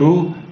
2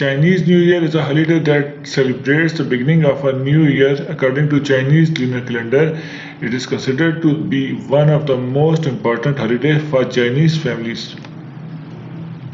Chinese New Year is a holiday that celebrates the beginning of a new year according to Chinese lunar calendar. It is considered to be one of the most important holidays for Chinese families.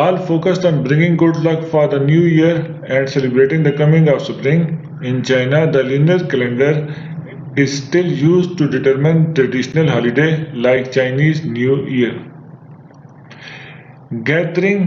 all focused on bringing good luck for the new year and celebrating the coming of spring. In China, the lunar calendar is still used to determine traditional holiday like Chinese New Year. Gathering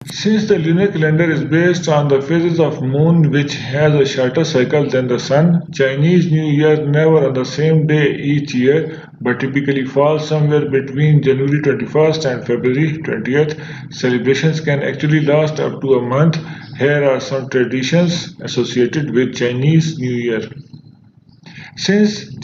Since the lunar calendar is based on the phases of moon which has a shorter cycle than the sun, Chinese New Year never on the same day each year but typically falls somewhere between January 21st and February 20th. Celebrations can actually last up to a month. Here are some traditions associated with Chinese New Year. Since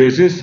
phases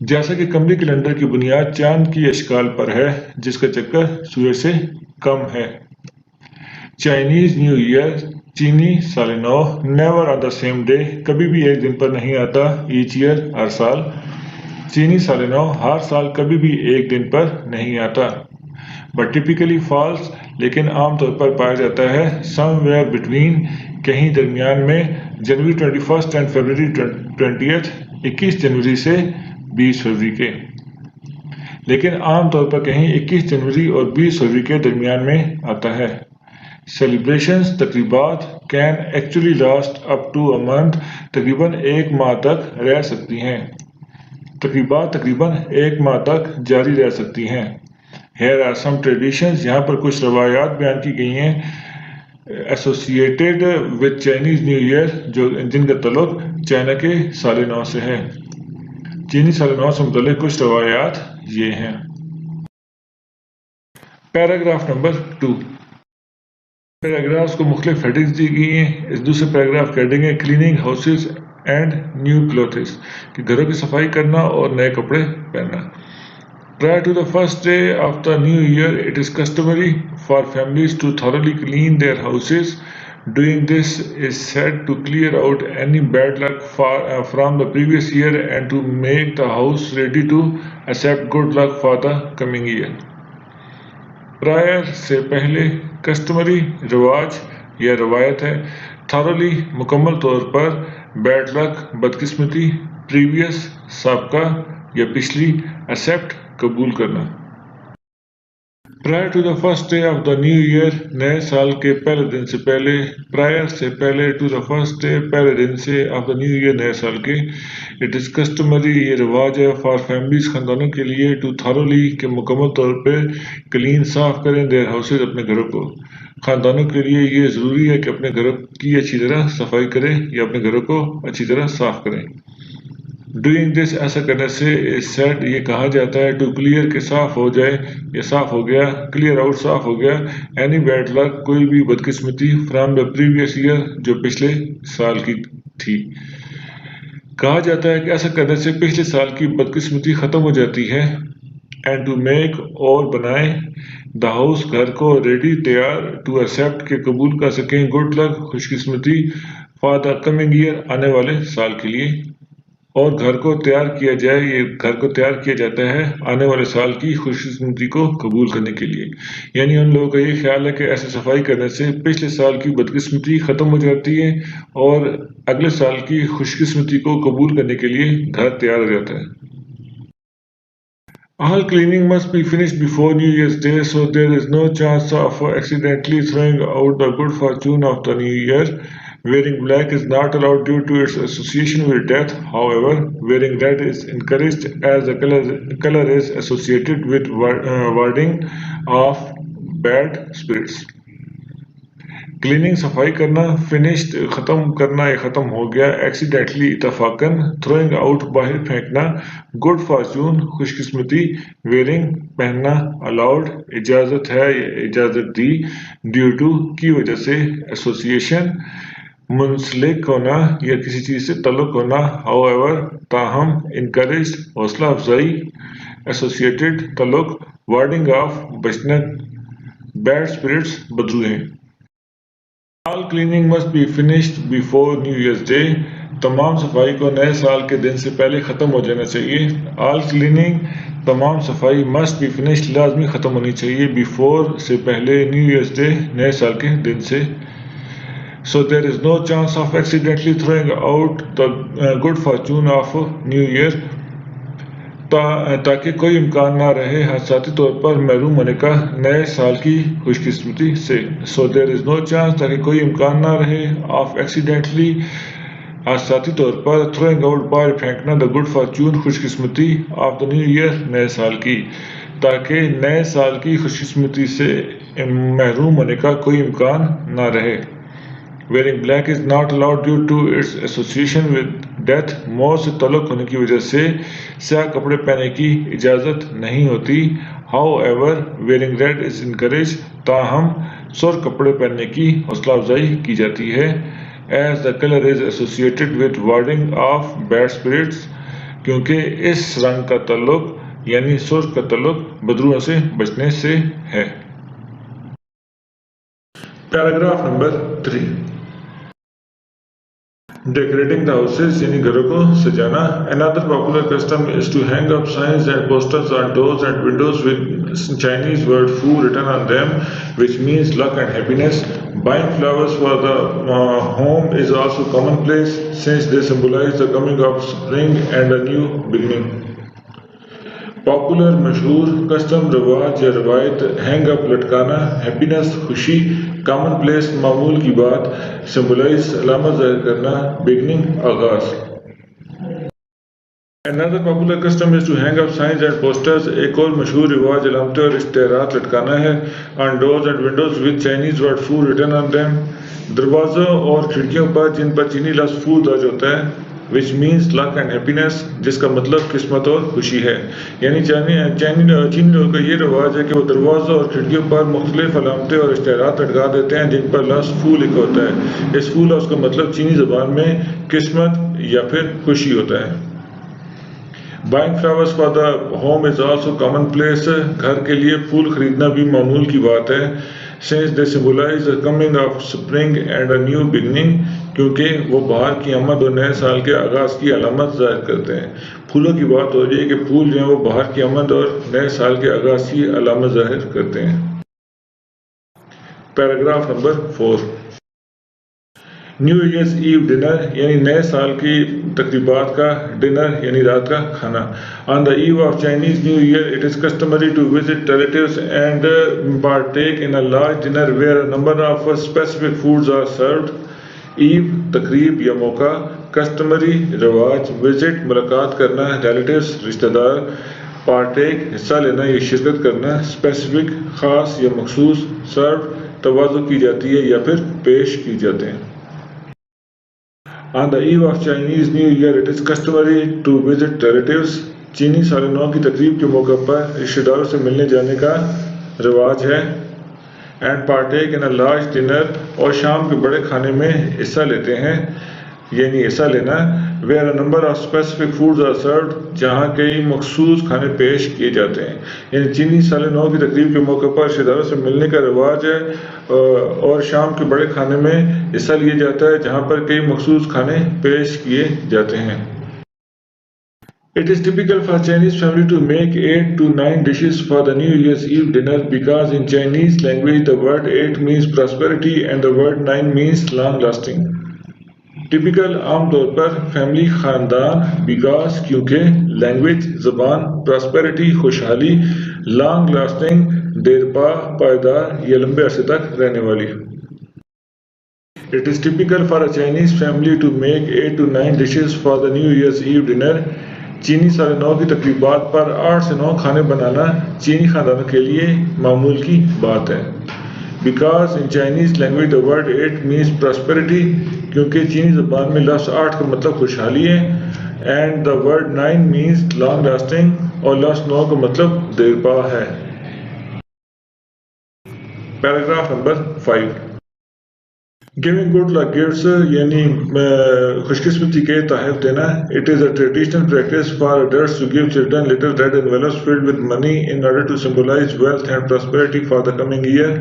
جیسا کہ قمری calendar کی بنیاد چاند کی اشکال پر ہے جس کا چکر سورج سے کم ہے۔ چائنیز نیو ایئر، چینی سال نو، never on the same day, کبھی بھی ایک دن پر نہیں آتا، ایچ ایئر ہر سال۔ چینی سال نو ہر سال کبھی بھی ایک دن پر نہیں آتا، بٹ ٹپیکلی فالس، لیکن عام طور پر پایا جاتا ہے سم ویئر بٹوین، کہیں درمیان میں، جنوری 21 اینڈ فیبروری 20، 21 جنوری سے 20 فروری کے، لیکن عام طور پر کہیں 21 جنوری اور 20 فروری کے درمیان میں آتا ہے۔ سیلیبریشنز، تقریبات can actually last up to a month, تقریباً ایک ماہ تک رہ سکتی ہیں۔ تقریبات تقریباً ایک ماہ تک جاری رہ سکتی ہیں۔ Here are some traditions، یہاں پر کچھ روایات بیان کی گئی ہیں associated with Chinese New Year، جن کا تعلق چائنا کے سال نو سے ہے۔ چینی سال نو سے متعلق کچھ روایات یہ ہیں۔ Paragraph number 2۔ پیراگرافز کو مختلف ہیڈنگز دی گئی ہیں۔ اس دوسرے پیراگراف کی ہیڈنگ ہے cleaning houses and new clothes, کہ گھروں کی صفائی کرنا اور نئے کپڑے پہننا۔ Prior to the first day of the new year, it is customary for families to thoroughly clean their houses. Doing this is said to clear out any bad luck from the previous year and to make the house ready to accept good luck for the coming year. Prior سے پہلے، customary رواج یا روایت ہے، thoroughly مکمل طور پر، bad luck بدقسمتی، previous سابقہ یا پچھلی، accept قبول کرنا۔ Prior to the first day of the new year، نئے سال کے پہلے دن سے پہلے، prior سے پہلے، to the first day پہلے دن سے، of the new year نئے سال کے، it is customary یہ رواج ہے for families خاندانوں کے لیے to thoroughly کہ مکمل طور پہ clean صاف کریں their houses اپنے گھروں کو۔ خاندانوں کے لیے یہ ضروری ہے کہ اپنے گھروں کی اچھی طرح صفائی کریں یا اپنے گھروں کو اچھی طرح صاف کریں۔ ڈوئنگ دس ایسا کرنے سے سیڈ یہ کہا جاتا ہے ٹو کلیئر کہ صاف ہو جائے یا صاف ہو گیا، کلیئر آؤٹ صاف ہو گیا، اینی بیڈ لک کوئی بھی بدقسمتی فرام دا پریویس ایئر جو پچھلے سال کی تھی۔ کہا جاتا ہے کہ ایسا کرنے سے پچھلے سال کی بدقسمتی ختم ہو جاتی ہے۔ اینڈ ٹو میک اور بنائیں دا ہاؤس گھر کو ریڈی تیار ٹو ایکسیپٹ کہ قبول کر سکیں گڈ لک خوش قسمتی فار دا کمنگ ایئر آنے والے سال کے لیے، اور گھر کو تیار کیا جائے، یہ گھر کو تیار کیا جاتا ہے آنے والے سال کی خوش قسمتی کو قبول کرنے کے لیے۔ یعنی ان لوگوں کا یہ خیال ہے کہ ایسے صفائی کرنے سے پچھلے سال کی بدقسمتی ختم ہو جاتی ہے اور اگلے سال کی خوش قسمتی کو قبول کرنے کے لیے گھر تیار ہو جاتا ہے۔ All cleaning must be finished before New Year's Day, so there is no chance of accidentally throwing out the good fortune of the new year. Wearing black is not allowed due to its association with death. However, wearing red is encouraged as the color is associated with warding off bad spirits. Cleaning صفائی کرنا، finished ختم کرنا یا ختم ہو گیا، accidentally اتفاقاً، throwing out باہر پھینکنا، گڈ فارچون خوش قسمتی، ویئرنگ پہننا، الاؤڈ اجازت ہے یا اجازت دی، ڈیو ٹو کی وجہ سے، ایسوسیشن منسلک ہونا یا کسی چیز سے تعلق ہونا، ہاؤ ایور تاہم، انکریجڈ حوصلہ افزائی، ایسوسیٹڈ تعلق، وارڈنگ آف بچنا بیڈ اسپرٹس بدروہیں۔ All cleaning must be finished before new year's day, تمام صفائی کو نئے سال کے دن سے پہلے ختم ہو جانا چاہیے۔ آل کلیننگ تمام صفائی مسٹ بی فنشڈ لازمی ختم ہونی چاہیے، بیفور سے پہلے، نیو ایئرز ڈے نئے سال کے دن سے۔ So there is no chance of accidentally throwing out the good fortune of New Year، تاکہ کوئی امکان نہ رہے حادثاتی طور پر محروم ہونے کا نئے سال کی خوش قسمتی سے۔ So there is no chance تاکہ کوئی امکان نہ رہے of accidentally حادثاتی طور پر throwing out باہر پھینکنا the good fortune خوش قسمتی of the new year نئے سال کی، تاکہ نئے سال کی خوش قسمتی سے محروم ہونے کا کوئی امکان نہ رہے۔ Wearing black is not allowed due to its association with death، موت سے تعلق ہونے کی وجہ سے سیاہ کپڑے پہننے کی اجازت نہیں ہوتی۔ However, wearing red is encouraged، تاہم سرخ کپڑے پہننے کی حوصلہ افزائی کی جاتی ہے۔ As the color is associated with warding off bad spirits، کیونکہ اس رنگ کا تعلق یعنی سرخ کا تعلق بدروؤں سے بچنے سے ہے۔ Paragraph number 3 Decorating the houses یعنی گھروں کو سجانا. Another popular custom is to hang up signs and posters on doors and windows with Chinese word "fu" written on them, which means luck and happiness. Buying flowers for the home is also commonplace since they symbolize the coming of spring and a new beginning. Popular مشہور custom رواج یا روایت hang up لٹکانا happiness خوشی common place معمول کی بات symbolise علامت ظاہر کرنا بگننگ آغاز. Another popular custom is to hang up signs and posters. ایک اور مشہور رواج علامتیں اور اشتہارات لٹکانا ہے. On doors and windows with Chinese word "fu" written on them. دروازوں اور کھڑکیوں پر جن پر چینی لفظ "fu" درج ہوتا ہے which means luck and happiness جس کا مطلب قسمت اور خوشی ہے. یعنی چینی لوگوں کا یہ رواج ہے کہ وہ دروازوں اور کھڑکیوں پر مختلف علامتیں اور اشتہارات لٹکا دیتے ہیں جن پر لفظ "fu" لکھا ہوتا ہے. اس "fu" لفظ کا مطلب چینی زبان میں قسمت یا پھر خوشی ہوتا ہے. Buying flowers for the home is also commonplace. گھر کے لیے پھول خریدنا بھی معمول کی بات ہے. Since they symbolize the coming of spring and a new beginning. کیونکہ وہ بہار کی آمد اور نئے سال کے آغاز کی علامت ظاہر کرتے ہیں. پھولوں کی بات ہو رہی ہے کہ پھول جو ہیں وہ بہار کی آمد اور نئے سال کے آغاز کی علامت ظاہر کرتے ہیں. پیراگراف نمبر 4 نیو ایئرز ایو ڈنر یعنی نئے سال کی تقریبات کا ڈنر یعنی رات کا کھانا. On the eve of Chinese new year it is customary to visit relatives and partake in a large dinner where a number of specific foods are served. Eve تقریب یا موقع، کسٹمری رواج، وزٹ ملاقات کرنا، ریلیٹیوز رشتہ دار، پارٹیک حصہ لینا یا شرکت کرنا، اسپیسیفک خاص یا مخصوص، سرو توازو کی جاتی ہے یا پھر پیش کی جاتے ہیں. On the eve of Chinese New Year, it is customary to visit relatives. چینی سال نو کی تقریب کے موقع پر رشتہ داروں سے ملنے جانے کا رواج ہے. And partake in a large dinner اور شام کے بڑے کھانے میں حصہ لیتے ہیں یعنی حصہ لینا. Where a number of specific foods are served جہاں کئی مخصوص کھانے پیش کیے جاتے ہیں. یعنی چینی سال نو کی تقریب کے موقع پر رشتہ داروں سے ملنے کا رواج ہے اور شام کے بڑے کھانے میں حصہ لیا جاتا ہے جہاں پر کئی مخصوص کھانے پیش کیے جاتے ہیں. It is typical for Chinese family to make 8 to 9 dishes for the New Year's Eve dinner because in Chinese language the word 8 means prosperity and the word 9 means long lasting. Typical عام طور پر family خاندان because کیونکہ language زبان prosperity خوشحالی long lasting دیر پا پائیدار یا لمبے عرصے تک رہنے والی. It is typical for a Chinese family to make 8 to 9 dishes for the New Year's Eve dinner. چینی سال نو کی تقریبات پر 8 سے 9 کھانے بنانا چینی خاندانوں کے لیے معمول کی بات ہے. Because in Chinese language the word 8 means prosperity کیونکہ چینی زبان میں لفظ 8 کا مطلب خوشحالی ہے and the word 9 means long lasting اور لفظ 9 کا مطلب دیر پا ہے. Paragraph number 5 Giving good luck gifts یعنی خوش قسمتی کے تحائف دینا. It is a traditional practice for adults to give children little red envelopes filled with money in order to symbolize wealth and prosperity for the coming year.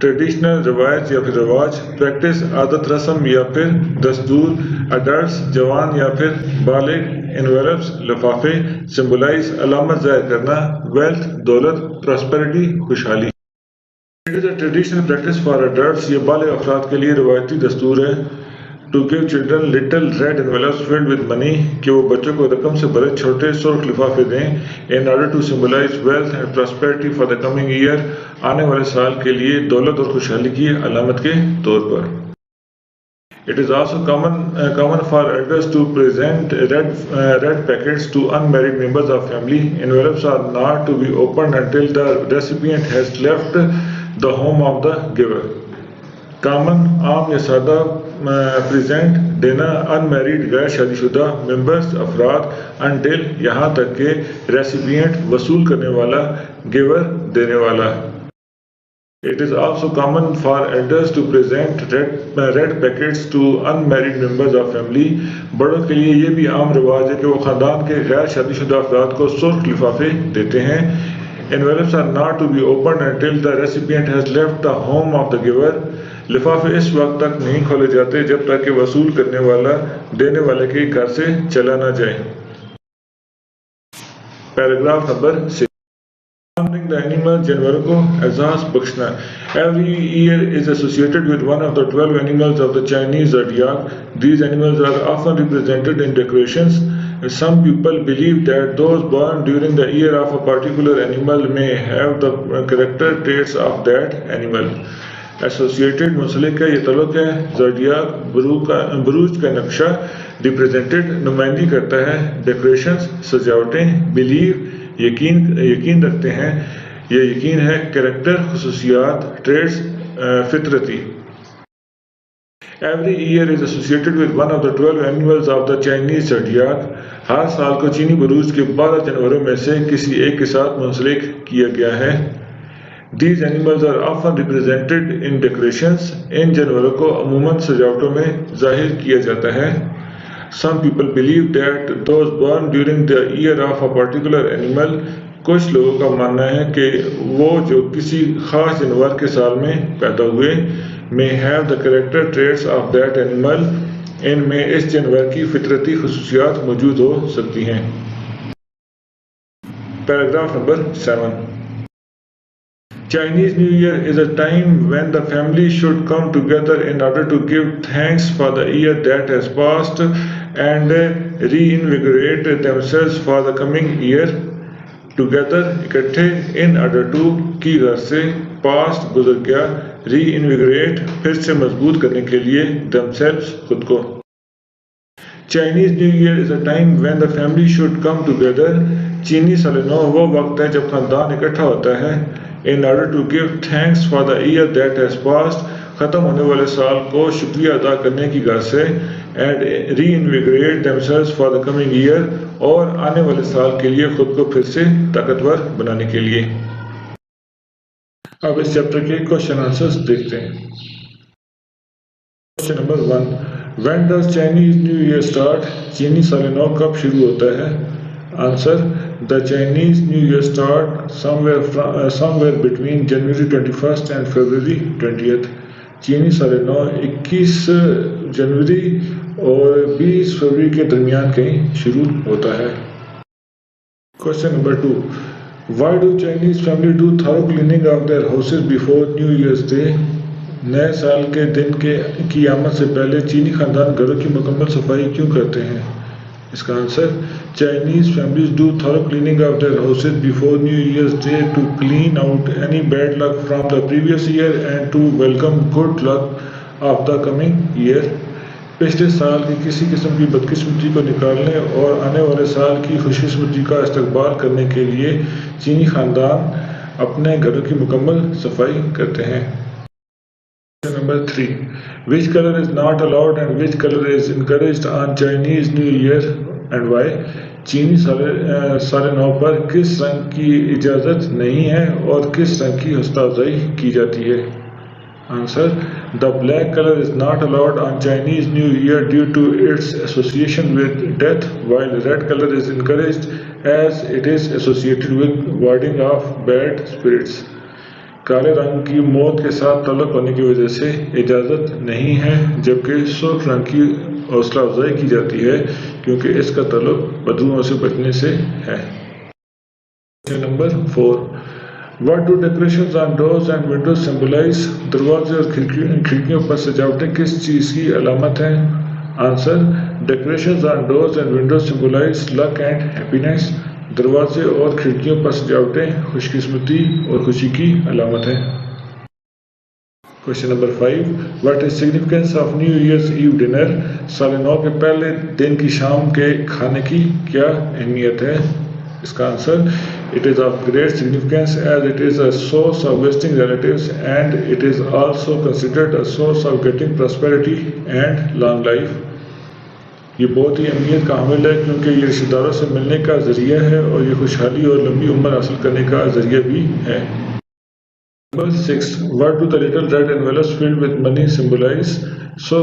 Traditional روایت یا پھر رواج، پریکٹس عادت رسم یا پھر دستور. Adults جوان یا پھر بالغ، envelopes لفافے، symbolize علامت ظاہر کرنا، wealth دولت، prosperity خوشحالی. It is a traditional practice for adults یہ بالغ افراد کے لیے روایتی دستور ہے to give children little red envelopes filled with money کہ وہ بچوں کو رقم سے بھرے چھوٹے سرخ لفافے دیں in order to symbolize wealth and prosperity for the coming year آنے والے سال کے لیے دولت اور خوشحالی کی علامت کے طور پر. It is also common for elders to present red packets to unmarried members of family. Envelopes are not to be opened until the recipient has left the home of the giver. Common عام یا سادہ present دینا unmarried غیر شادی شدہ members افراد until یہاں تک کہ ریسیپینٹ وصول کرنے والا giver دینے والا. It is also common for elders to present red packets to unmarried members of family. بڑوں کے لیے یہ بھی عام رواج ہے کہ وہ خاندان کے غیر شادی شدہ افراد کو سرخ لفافے دیتے ہیں. Envelopes are not to be opened until the recipient has left the home of the giver. لفافے اس وقت تک نہیں کھولے جاتے جب تک کہ وصول کرنے والا دینے والے کے گھر سے چلا نہ جائے. Paragraph number 6. The animal جانوروں کو اعزاز بخشنا. Every year is associated with one of the 12 animals of the Chinese zodiac. These animals are often represented in decorations. Some people believe that those born during the year of a particular animal may have the character traits of that animal. Associated منسلک ہے، یہ تعلق ہے. زوڈیاک بروج کا نقشہ ریپریزنٹڈ نمائندگی کرتا ہے. ڈیکوریشنز سجاوٹیں. بلیو یقین رکھتے ہیں، یہ یقین ہے. کریکٹر خصوصیات. Traits فطرتی. Every year is associated with one of the 12 animals of the Chinese zodiac. ہر سال کو چینی بروج کے 12 جانوروں میں سے کسی ایک کے ساتھ منسلک کیا گیا ہے. These animals are often represented in decorations. ان جانوروں کو عموماً سجاوٹوں میں ظاہر کیا جاتا ہے. Some people believe that those born during the year of a particular animal. کچھ لوگوں کا ماننا ہے کہ وہ جو کسی خاص جانور کے سال میں پیدا ہوئے may have the character traits of that animal. ان میں اس جانور کی فطرتی خصوصیات موجود ہو سکتی ہیں. Paragraph number 7. Chinese New Year is a time when the family should come together in order to give thanks for the year that has passed and reinvigorate themselves for the coming year. Together اکٹھے. in order to کی غرض سے. past گزر گیا. reinvigorate پھر سے مضبوط کرنے کے لیے. themselves خود کو. Chinese New Year is a time when the family should come together. چینی سال نو وہ وقت ہے جب خاندان اکٹھا ہوتا ہے. in order to give thanks for the year that has passed. ختم ہونے والے سال کو شکریہ ادا کرنے کی غرض سے. and reinvigorate themselves for the coming year. اور آنے والے سال کے لیے خود کو پھر سے طاقتور بنانے کے لیے. اب اس چیپٹر کے کوشچن آنسرز دیکھتے ہیں. Question number 1. When does Chinese New Year start? چینی سال نو کب شروع ہوتا ہے؟ Answer. The Chinese New Year start somewhere between January 21st and February 20th. چینی سال نو 21 جنوری اور 20 فروری کے درمیان کہیں شروع ہوتا ہے. Question number 2. Why do Chinese family do thorough cleaning of their houses before New Year's Day? نئے سال کے دن کی آمد سے پہلے چینی خاندان گھروں کی مکمل صفائی کیوں کرتے ہیں؟ اس کا answer. Chinese families do thorough cleaning of their houses before New Year's Day to clean out any bad luck from the previous year and to welcome good luck of the coming year. پچھلے سال کی کسی قسم کی بدقسمتی کو نکالنے اور آنے والے سال کی خوش قسمتی کا استقبال کرنے کے لیے چینی خاندان اپنے گھروں کی مکمل صفائی کرتے ہیں. Number 3. Which color is not allowed and which color is encouraged on Chinese New Year and why? چینی سال نو پر کس رنگ کی اجازت نہیں ہے اور کس رنگ کی حوصلہ افزائی کی جاتی ہے؟ Answer. The black color is not allowed on Chinese New Year due to its association with death, while red color is encouraged as it is associated with warding off bad spirits. کالے رنگ کی موت کے ساتھ تعلق ہونے کی وجہ سے اجازت نہیں ہے، جبکہ سرخ رنگ کی حوصلہ افزائی کی جاتی ہے کیونکہ اس کا تعلق بدبوؤں سے بچنے سے ہے. Number 4. What do decorations on doors and windows symbolize? دروازے اور کھڑکیوں پر سجاوٹیں کس چیز کی علامت ہیں؟ Answer. Decorations on doors and windows symbolize luck and happiness. دروازے اور کھڑکیوں پر سجاوٹیں خوش قسمتی اور خوشی کی علامت ہیں. Question number 5. What is significance of New Year's Eve dinner? سال نو کے پہلے دن کی شام کے کھانے کی کیا اہمیت ہے؟ اس کا answer. It is of great significance as it is a source of visiting relatives and it is also considered a source of getting prosperity and long life. یہ بہت ہی اہمیت کا حامل ہے کیونکہ یہ رشتہ داروں سے ملنے کا ذریعہ ہے اور یہ خوشحالی اور لمبی عمر حاصل کرنے کا ذریعہ بھی ہے. Number 6. What do the little red envelopes filled with money symbolize? 100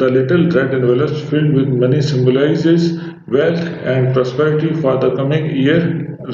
the little red envelopes filled with money symbolizes wealth and prosperity for the coming year.